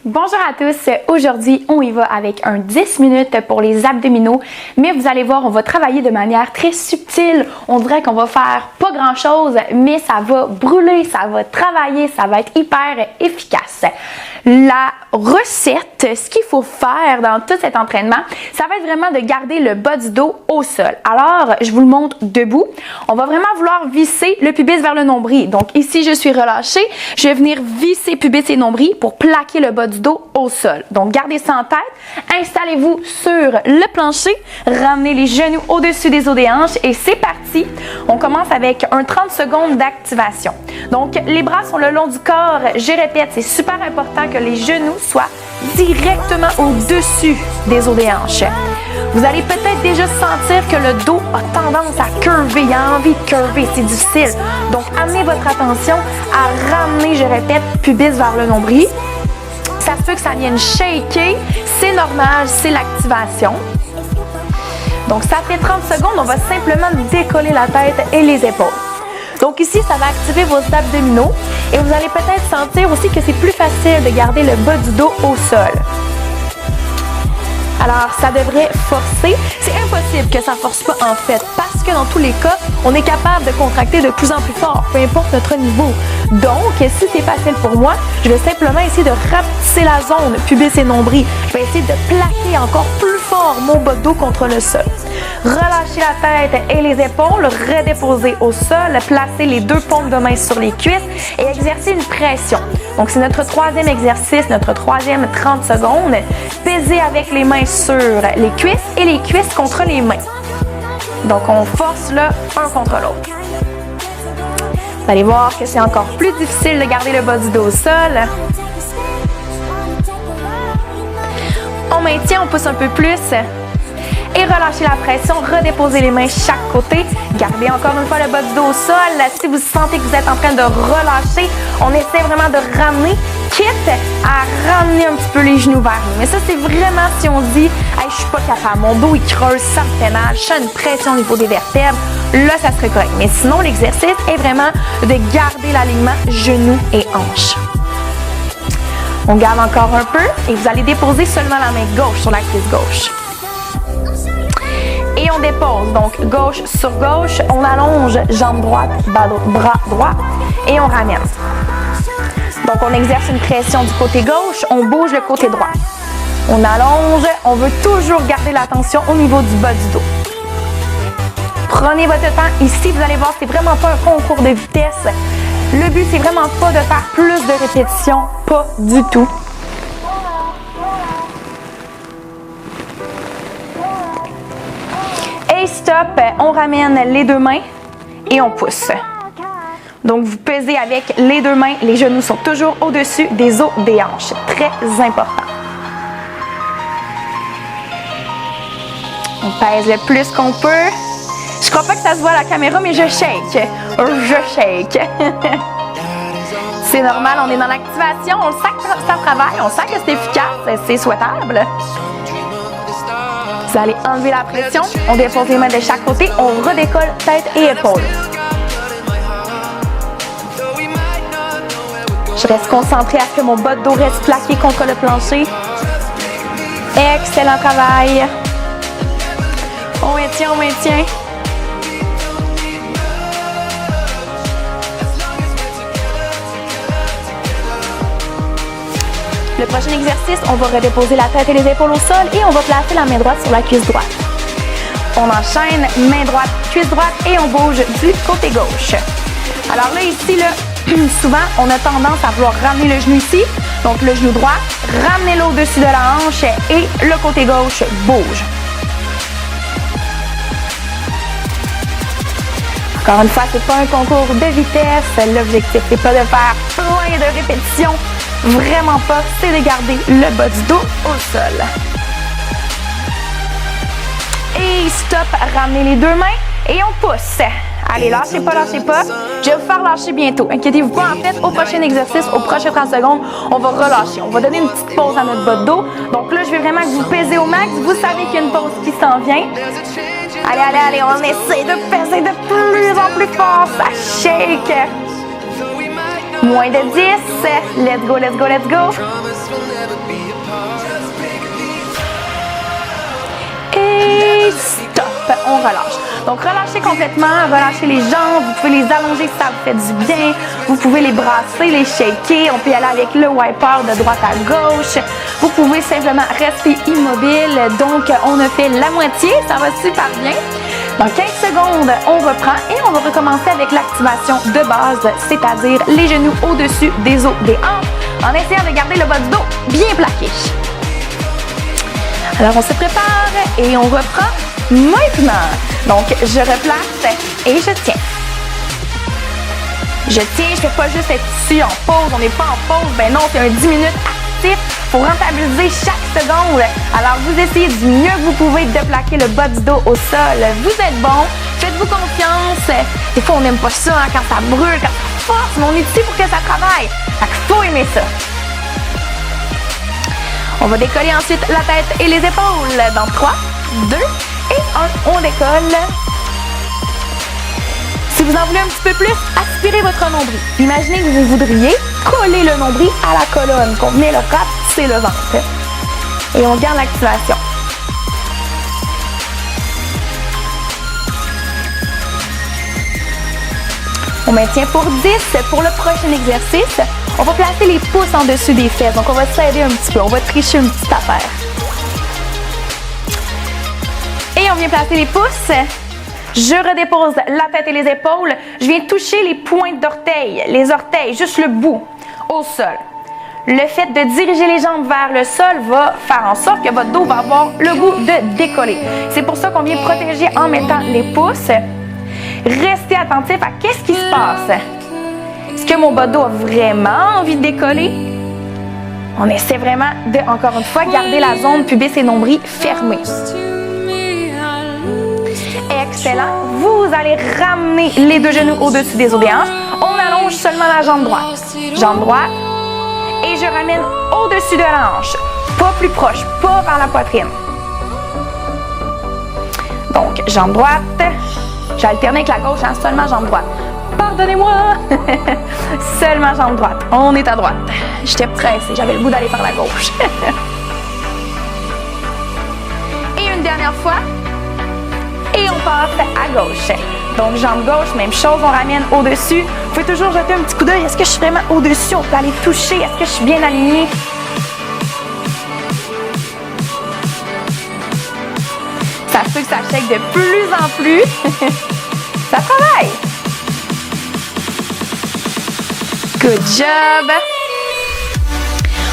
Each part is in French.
Bonjour à tous, aujourd'hui on y va avec un 10 minutes pour les abdominaux, mais vous allez voir, on va travailler de manière très subtile. On dirait qu'on va faire pas grand chose, mais ça va brûler, ça va travailler, ça va être hyper efficace. La recette, ce qu'il faut faire dans tout cet entraînement, ça va être vraiment de garder le bas du dos au sol. Alors, je vous le montre debout. On va vraiment vouloir visser le pubis vers le nombril. Donc ici, je suis relâchée. Je vais venir visser pubis et nombril pour plaquer le bas du dos au sol. Donc, gardez ça en tête. Installez-vous sur le plancher. Ramenez les genoux au-dessus des os des hanches et c'est parti. On commence avec un 30 secondes d'activation. Donc, les bras sont le long du corps. Je répète, c'est super important que les genoux soient directement au-dessus des os des hanches. Vous allez peut-être déjà sentir que le dos a tendance à curver. Il a envie de curver, c'est difficile. Donc, amenez votre attention à ramener, je répète, pubis vers le nombril. Ça se peut que ça vienne shaker. C'est normal, c'est l'activation. Donc, ça fait 30 secondes. On va simplement décoller la tête et les épaules. Donc ici, ça va activer vos abdominaux et vous allez peut-être sentir aussi que c'est plus facile de garder le bas du dos au sol. Alors, ça devrait forcer. C'est impossible que ça ne force pas en fait, parce que dans tous les cas, on est capable de contracter de plus en plus fort, peu importe notre niveau. Donc, si c'est facile pour moi, je vais simplement essayer de rapetisser la zone pubis et nombril. Je vais essayer de plaquer encore plus fort mon bas de dos contre le sol. Relâchez la tête et les épaules, redéposez au sol, placez les deux paumes de main sur les cuisses et exercez une pression. Donc, c'est notre troisième exercice, notre troisième 30 secondes. Pesez avec les mains sur les cuisses et les cuisses contre les mains. Donc, on force là un contre l'autre. Vous allez voir que c'est encore plus difficile de garder le bas du dos au sol. On maintient, on pousse un peu plus. Et relâchez la pression, redéposez les mains chaque côté. Gardez encore une fois le bas du dos au sol. Si vous sentez que vous êtes en train de relâcher, on essaie vraiment de ramener, quitte à ramener un petit peu les genoux vers nous. Mais ça, c'est vraiment si on dit hey, « je suis pas capable, mon dos il creuse, ça me fait mal, je sens une pression au niveau des vertèbres », là, ça serait correct. Mais sinon, l'exercice est vraiment de garder l'alignement genoux et hanches. On garde encore un peu et vous allez déposer seulement la main gauche sur la cuisse gauche. Et on dépose, donc gauche sur gauche, on allonge jambe droite, bras droit et on ramène. Donc on exerce une pression du côté gauche, on bouge le côté droit. On allonge, on veut toujours garder la tension au niveau du bas du dos. Prenez votre temps, ici vous allez voir, c'est vraiment pas un concours de vitesse. Le but c'est vraiment pas de faire plus de répétitions, pas du tout. Et stop, on ramène les deux mains et on pousse. Donc, vous pesez avec les deux mains. Les genoux sont toujours au-dessus des os des hanches. Très important. On pèse le plus qu'on peut. Je crois pas que ça se voit à la caméra, mais je shake. Je shake. C'est normal, on est dans l'activation. On sent que ça travaille. On sent que c'est efficace. C'est souhaitable. Vous allez enlever la pression, on dépose les mains de chaque côté, on redécolle tête et épaules. Je reste concentrée à ce que mon bas de dos reste plaqué contre le plancher. Excellent travail. On maintient, on maintient. Le prochain exercice, on va redéposer la tête et les épaules au sol et on va placer la main droite sur la cuisse droite. On enchaîne, main droite, cuisse droite et on bouge du côté gauche. Alors là, ici, là, souvent, on a tendance à vouloir ramener le genou ici. Donc, le genou droit, ramenez-le au-dessus de la hanche et le côté gauche bouge. Encore une fois, c'est pas un concours de vitesse. L'objectif, c'est pas de faire plein de répétitions. Vraiment pas, c'est de garder le bas du dos au sol. Et stop, ramenez les deux mains et on pousse. Allez, lâchez pas, lâchez pas. Je vais vous faire lâcher bientôt. Inquiétez-vous pas, en fait, au prochain exercice, aux prochaines 30 secondes, on va relâcher. On va donner une petite pause à notre bas de dos. Donc là, je veux vraiment que vous pesez au max. Vous savez qu'il y a une pause qui s'en vient. Allez, allez, allez, on essaie de peser de plus en plus fort. Ça shake. Moins de 10. Let's go, let's go, let's go. Et stop. On relâche. Donc, relâchez complètement, relâchez les jambes. Vous pouvez les allonger si ça vous fait du bien. Vous pouvez les brasser, les shaker. On peut y aller avec le wiper de droite à gauche. Vous pouvez simplement rester immobile. Donc, on a fait la moitié. Ça va super bien. Dans 15 secondes, on reprend et on va recommencer avec l'activation de base, c'est-à-dire les genoux au-dessus des os des hanches, en essayant de garder le bas du dos bien plaqué. Alors, on se prépare et on reprend maintenant. Donc, je replace et je tiens. Je tiens, je ne fais pas juste être ici en pause. On n'est pas en pause. Ben non, c'est un 10 minutes actif pour rentabiliser chaque seconde. Alors, vous essayez du mieux que vous pouvez de plaquer le bas du dos au sol. Vous êtes bon. Faites-vous confiance. Des fois, on n'aime pas ça quand ça brûle, quand ça force, mais on est ici pour que ça travaille. Fait qu'il faut aimer ça. On va décoller ensuite la tête et les épaules. Dans 3, 2 et 1, on décolle. Si vous en voulez un petit peu plus, aspirez votre nombril. Imaginez que vous voudriez coller le nombril à la colonne. Qu'on venait le rapetisser le ventre. Et on garde l'activation. On maintient pour 10. Pour le prochain exercice, on va placer les pouces en dessus des fesses. Donc, on va s'aider un petit peu. On va tricher une petite affaire. Et on vient placer les pouces. Je redépose la tête et les épaules. Je viens toucher les pointes d'orteils, les orteils, juste le bout, au sol. Le fait de diriger les jambes vers le sol va faire en sorte que votre dos va avoir le goût de décoller. C'est pour ça qu'on vient protéger en mettant les pouces. Restez attentif à qu'est-ce qui se passe. Est-ce que mon bas de dos a vraiment envie de décoller? On essaie vraiment de, encore une fois, garder la zone pubis et nombril fermée. Excellent. Vous allez ramener les deux genoux au-dessus des os des hanches. On allonge seulement la jambe droite. Jambe droite. Et je ramène au-dessus de la hanche. Pas plus proche, pas vers la poitrine. Donc, jambe droite. J'ai alterné avec la gauche, hein, seulement jambe droite. Pardonnez-moi! Seulement jambe droite. On est à droite. J'étais pressée, j'avais le goût d'aller par la gauche. Et une dernière fois. Et on passe à gauche. Donc, jambe gauche, même chose, on ramène au-dessus. Vous pouvez toujours jeter un petit coup d'œil. Est-ce que je suis vraiment au-dessus? On peut aller toucher. Est-ce que je suis bien alignée? Ça se peut que ça shake de plus en plus. Ça travaille. Good job.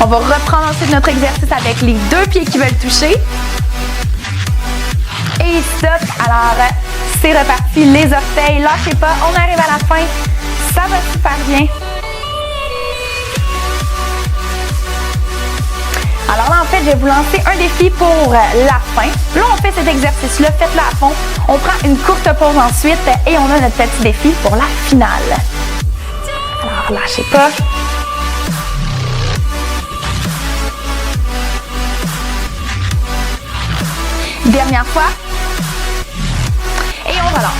On va reprendre ensuite notre exercice avec les deux pieds qui veulent toucher. Et stop. Alors, c'est reparti. Les orteils, lâchez pas. On arrive à la fin. Ça va super bien. Alors là, en fait, je vais vous lancer un défi pour la fin. Là, on fait cet exercice-là. Faites-le à fond. On prend une courte pause ensuite et on a notre petit défi pour la finale. Alors, lâchez pas. Dernière fois. Et on relâche.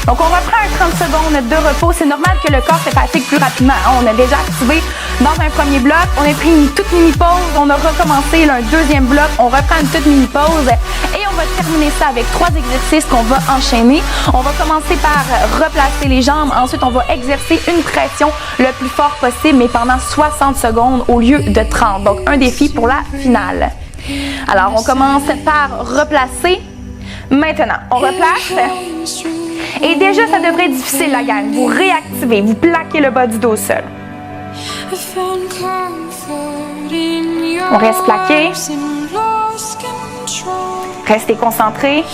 Donc, on reprend un 30 secondes de repos. C'est normal que le corps se fatigue plus rapidement. On a déjà activé dans un premier bloc. On a pris une toute mini-pause. On a recommencé un deuxième bloc. On reprend une toute mini-pause. Et on va terminer ça avec 3 exercices qu'on va enchaîner. On va commencer par replacer les jambes. Ensuite, on va exercer une pression le plus fort possible, mais pendant 60 secondes au lieu de 30. Donc, un défi pour la finale. Alors, on commence par replacer. Maintenant, on replace. Et déjà, ça devrait être difficile, la gang. Vous réactivez, vous plaquez le bas du dos au sol. On reste plaqué. Restez concentrés.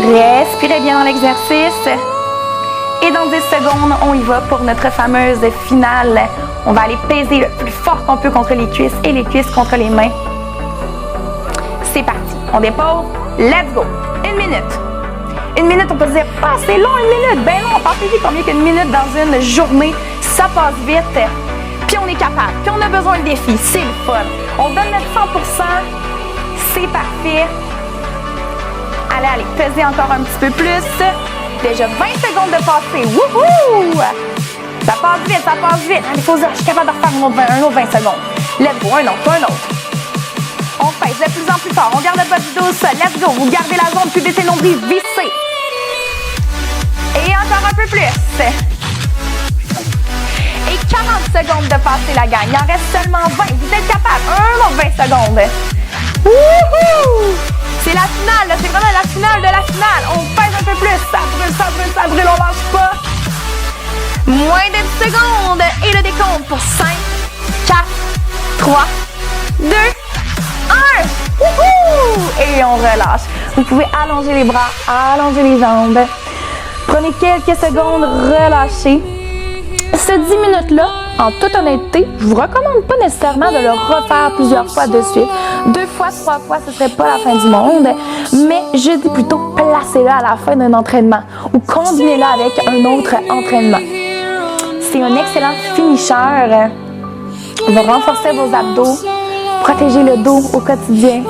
Respirez bien dans l'exercice. Et dans 10 secondes, on y va pour notre fameuse finale. On va aller peser le plus fort qu'on peut contre les cuisses et les cuisses contre les mains. C'est parti. On dépose. Let's go. 1 minute. 1 minute, on peut se dire, ah, c'est long, 1 minute. Ben non, on pense vite combien qu'une minute dans une journée, ça passe vite. Puis on est capable. Puis on a besoin de défis. C'est le fun. On donne notre 100%. C'est parfait. Allez, pesez encore un petit peu plus. Déjà 20 secondes de passer. Wouhou! Ça passe vite, ça passe vite. Allez, je suis capable de refaire un autre 20 secondes. Let's go, un autre. On pèse de plus en plus fort. On garde le bas du dos au sol. Let's go. Vous gardez la zone, puis baissez le nombril, vissez. Et encore un peu plus. Et 40 secondes de passer la gang. Il en reste seulement 20. Vous êtes capable. Un autre 20 secondes. Wouhou! C'est la finale, là. C'est vraiment la finale de la finale. On pèse un peu plus. Ça brûle, on lâche pas. Moins de 10 secondes. Et le décompte pour 5, 4, 3, 2, 1. Wouhou! Et on relâche. Vous pouvez allonger les bras, allonger les jambes. Prenez quelques secondes, relâchez. Ce 10 minutes-là, en toute honnêteté, je vous recommande pas nécessairement de le refaire plusieurs fois de suite. 2 fois, 3 fois, ce serait pas la fin du monde. Mais je dis plutôt placez-le à la fin d'un entraînement ou combinez-le avec un autre entraînement. C'est un excellent finisher. Il va renforcer vos abdos, protéger le dos au quotidien.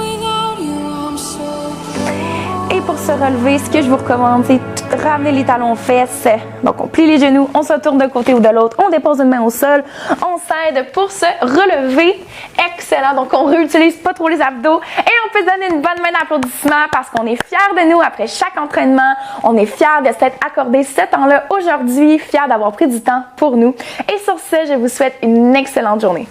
Et pour se relever, ce que je vous recommande, c'est ramener les talons aux fesses. Donc, on plie les genoux, on se tourne d'un côté ou de l'autre, on dépose une main au sol, on s'aide pour se relever. Excellent. Donc, on réutilise pas trop les abdos et on peut se donner une bonne main d'applaudissement parce qu'on est fiers de nous après chaque entraînement. On est fiers de s'être accordé ce temps-là aujourd'hui, fiers d'avoir pris du temps pour nous. Et sur ce, je vous souhaite une excellente journée.